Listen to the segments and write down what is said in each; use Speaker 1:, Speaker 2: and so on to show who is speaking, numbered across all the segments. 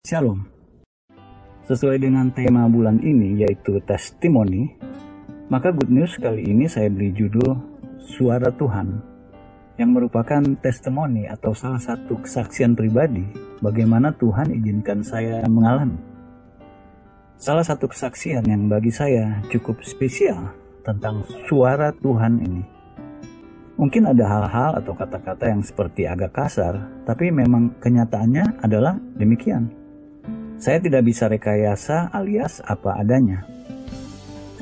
Speaker 1: Shalom. Sesuai dengan tema bulan ini yaitu testimoni, maka Good News kali ini saya beri judul Suara Tuhan, yang merupakan testimoni atau salah satu kesaksian pribadi bagaimana Tuhan izinkan saya mengalami. Salah satu kesaksian yang bagi saya cukup spesial tentang suara Tuhan ini. Mungkin ada hal-hal atau kata-kata yang seperti agak kasar, tapi memang kenyataannya adalah demikian. Saya tidak bisa rekayasa alias apa adanya.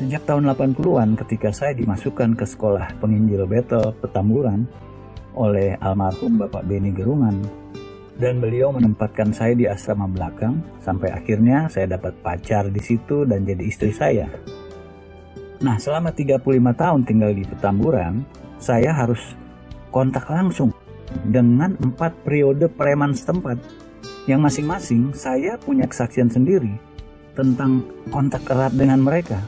Speaker 1: Sejak tahun 80-an ketika saya dimasukkan ke sekolah penginjil Bethel Petamburan oleh almarhum Bapak Beni Gerungan, dan beliau menempatkan saya di asrama belakang sampai akhirnya saya dapat pacar di situ dan jadi istri saya. Nah, selama 35 tahun tinggal di Petamburan, saya harus kontak langsung dengan 4 periode preman setempat, yang masing-masing saya punya kesaksian sendiri tentang kontak erat dengan mereka.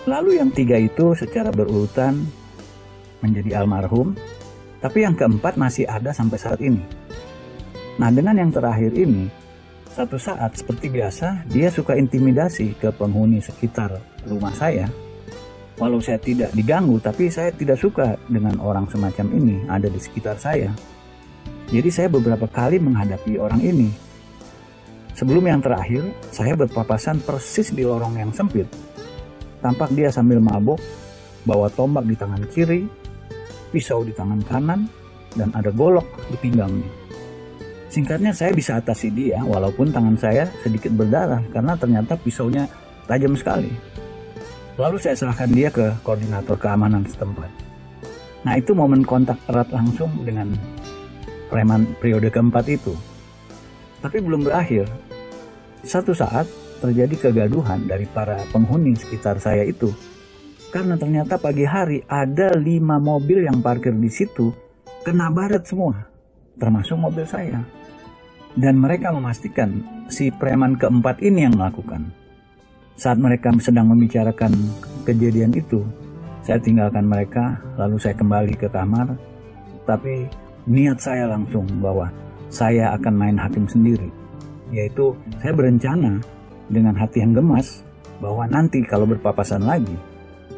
Speaker 1: Lalu yang 3 itu secara berurutan menjadi almarhum, tapi yang keempat masih ada sampai saat ini. Nah, dengan yang terakhir ini, satu saat seperti biasa dia suka intimidasi ke penghuni sekitar rumah saya. Walau saya tidak diganggu, tapi saya tidak suka dengan orang semacam ini ada di sekitar saya. Jadi saya beberapa kali menghadapi orang ini. Sebelum yang terakhir, saya berpapasan persis di lorong yang sempit. Tampak dia sambil mabok, bawa tombak di tangan kiri, pisau di tangan kanan, dan ada golok di pinggangnya. Singkatnya, saya bisa atasi dia walaupun tangan saya sedikit berdarah karena ternyata pisaunya tajam sekali. Lalu saya serahkan dia ke koordinator keamanan setempat. Nah, itu momen kontak erat langsung dengan preman periode keempat itu. Tapi belum berakhir. Satu saat terjadi kegaduhan dari para penghuni sekitar saya itu. Karena ternyata pagi hari ada 5 mobil yang parkir di situ kena baret semua, termasuk mobil saya. Dan mereka memastikan si preman keempat ini yang melakukan. Saat mereka sedang membicarakan kejadian itu, saya tinggalkan mereka, lalu saya kembali ke kamar. Tapi niat saya langsung bahwa saya akan main hakim sendiri, yaitu saya berencana dengan hati yang gemas bahwa nanti kalau berpapasan lagi,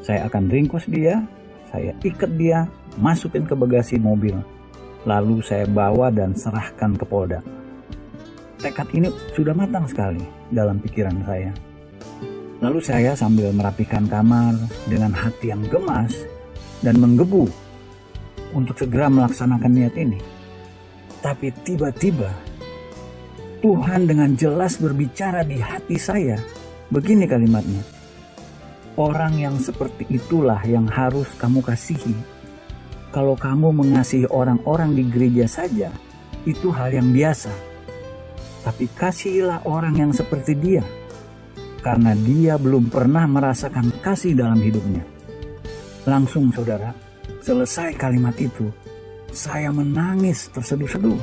Speaker 1: saya akan ringkus dia, saya ikat dia, masukin ke bagasi mobil, lalu saya bawa dan serahkan ke Polda. Tekad ini sudah matang sekali dalam pikiran saya. Lalu saya sambil merapikan kamar dengan hati yang gemas dan menggebu untuk segera melaksanakan niat ini. Tapi tiba-tiba Tuhan dengan jelas berbicara di hati saya. Begini kalimatnya, "Orang yang seperti itulah yang harus kamu kasihi. Kalau kamu mengasihi orang-orang di gereja saja, itu hal yang biasa. Tapi kasihilah orang yang seperti dia, karena dia belum pernah merasakan kasih dalam hidupnya." Langsung saudara, selesai kalimat itu, saya menangis terseduh-seduh.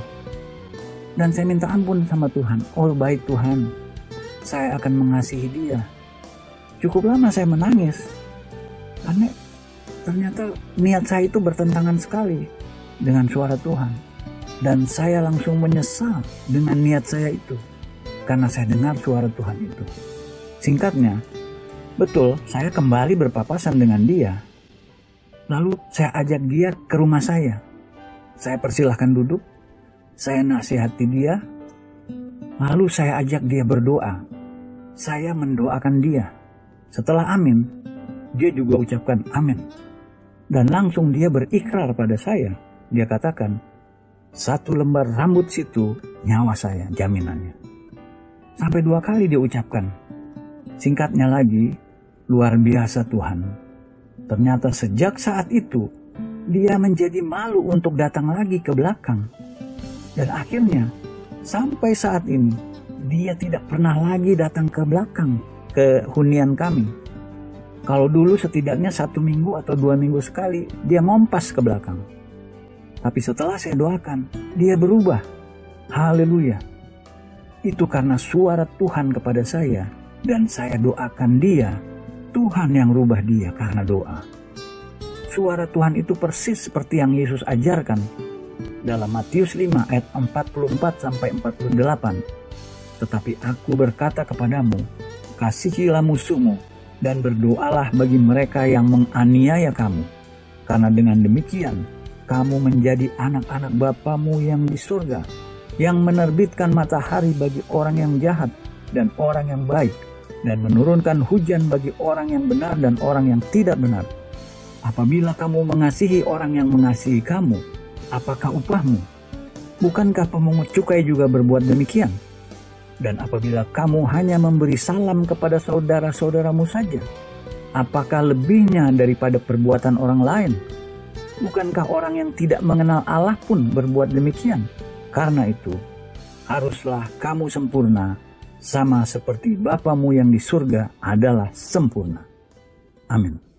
Speaker 1: Dan saya minta ampun sama Tuhan. Oh baik Tuhan, saya akan mengasihi dia. Cukup lama saya menangis, karena ternyata niat saya itu bertentangan sekali dengan suara Tuhan. Dan saya langsung menyesal dengan niat saya itu, karena saya dengar suara Tuhan itu. Singkatnya, betul saya kembali berpapasan dengan dia. Lalu saya ajak dia ke rumah saya. Saya persilahkan duduk. Saya nasihati dia. Lalu saya ajak dia berdoa. Saya mendoakan dia. Setelah amin, dia juga ucapkan amin. Dan langsung dia berikrar pada saya. Dia katakan, 1 lembar rambut situ nyawa saya, jaminannya. Sampai 2 kali dia ucapkan. Singkatnya lagi, luar biasa Tuhan. Ternyata sejak saat itu, dia menjadi malu untuk datang lagi ke belakang. Dan akhirnya, sampai saat ini, dia tidak pernah lagi datang ke belakang, ke hunian kami. Kalau dulu setidaknya 1 minggu atau 2 minggu sekali, dia ngompas ke belakang. Tapi setelah saya doakan, dia berubah. Haleluya. Itu karena suara Tuhan kepada saya, dan saya doakan dia. Tuhan yang rubah dia karena doa. Suara Tuhan itu persis seperti yang Yesus ajarkan dalam Matius 5 ayat 44-48. Tetapi aku berkata kepadamu, kasihilah musuhmu, dan berdoalah bagi mereka yang menganiaya kamu. Karena dengan demikian, kamu menjadi anak-anak Bapamu yang di surga, yang menerbitkan matahari bagi orang yang jahat dan orang yang baik, dan menurunkan hujan bagi orang yang benar dan orang yang tidak benar. Apabila kamu mengasihi orang yang mengasihi kamu, apakah upahmu? Bukankah pemungut cukai juga berbuat demikian? Dan apabila kamu hanya memberi salam kepada saudara-saudaramu saja, apakah lebihnya daripada perbuatan orang lain? Bukankah orang yang tidak mengenal Allah pun berbuat demikian? Karena itu, haruslah kamu sempurna, sama seperti Bapamu yang di surga adalah sempurna. Amin.